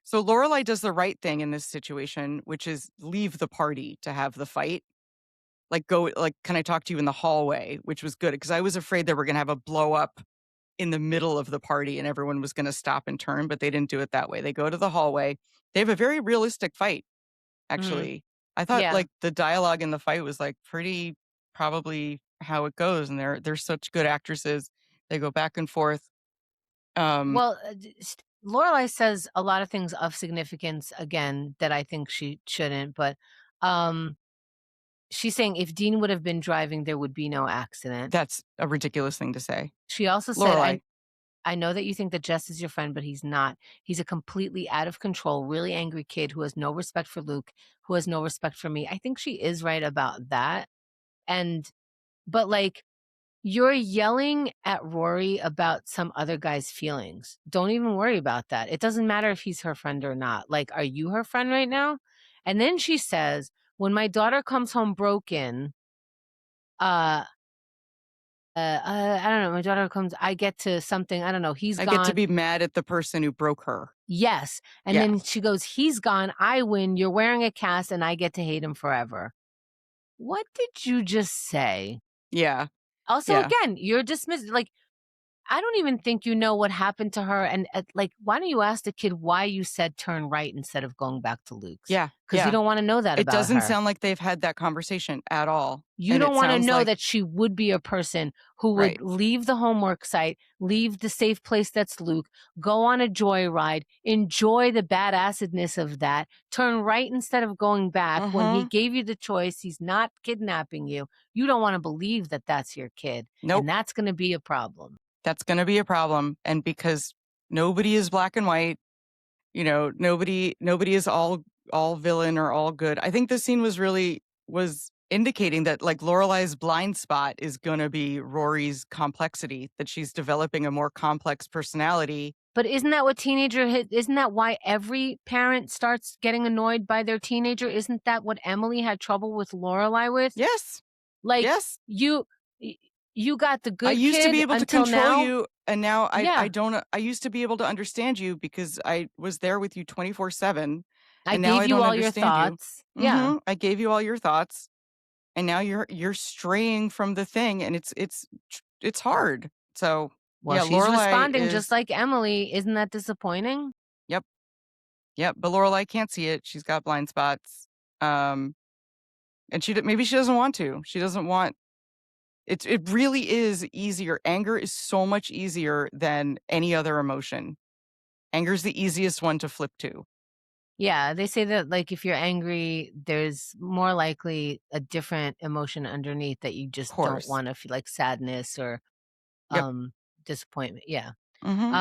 So Lorelai does the right thing in this situation, which is leave the party to have the fight. Like, go, like, can I talk to you in the hallway? Which was good because I was afraid they were going to have a blow up in the middle of the party and everyone was going to stop and turn, but they didn't do it that way. They go to the hallway. They have a very realistic fight, Mhm. actually. I thought Yeah. like the dialogue in the fight was like pretty probably how it goes, and they're such good actresses. They go back and forth. Um, Well, Lorelai says a lot of things of significance again that I think she shouldn't, but um, she's saying if Dean would have been driving, there would be no accident. that's a ridiculous thing to say. She also said, Lorelai, I know that you think that Jess is your friend, but he's not. He's a completely out of control, really angry kid who has no respect for Luke, who has no respect for me. I think she is right about that. And, but like, you're yelling at Rory about some other guy's feelings. Don't even worry about that. It doesn't matter if he's her friend or not. Like, are you her friend right now? And then she says, when my daughter comes home broken, uh, I don't know, my daughter comes, I get to something, I don't know, he's I get to gone. be mad at the person who broke her. Yes. And Yeah. then she goes, he's gone, I win, you're wearing a cast, and I get to hate him forever. What did you just say? Yeah. Also, Yeah. again, you're dismissed. Like, I don't even think you know what happened to her, and, like, why don't you ask the kid why you said turn right instead of going back to Luke's? Yeah. Because you Yeah. don't wanna know that It about doesn't her. sound like they've had that conversation at all. You And don't it wanna sounds know like that she would be a person who would right. leave the homework site, leave the safe place that's Luke, go on a joyride, enjoy the badassedness of that, turn right instead of going back when he Mhm. gave you the choice, he's not kidnapping you. You don't wanna believe that that's your kid, and Nope. that's gonna be a problem. That's gonna be a problem. And because nobody is black and white, nobody is all villain or all good. I think this scene was indicating that like Lorelai's blind spot is gonna be Rory's complexity, that she's developing a more complex personality. But isn't that what isn't that why every parent starts getting annoyed by their teenager? Isn't that what Emily had trouble with Lorelai with? Yes. Like, Yes. you y you got the I good used to be kid able to until control now. you, and now I Yeah, don't I used to be able to understand you because I was there with you 24/7, I and now gave I you don't all your understand you. thoughts. Yeah. I gave you all your thoughts, and now you're straying from the thing, and it's hard. So, Well, yeah, she's Lorelai responding just is like Emily. Isn't that disappointing? yep, yep, but Lorelai can't see it. She's got blind spots. Um, and maybe she doesn't want to. She doesn't want it really is easier. Anger is so much easier than any other emotion. Anger's the easiest one to flip to. Yeah, they say that, like, if you're angry, there's more likely a different emotion underneath that you Of just don't course. wanna feel, like sadness or, Yep. um, disappointment. Yeah. Mhm.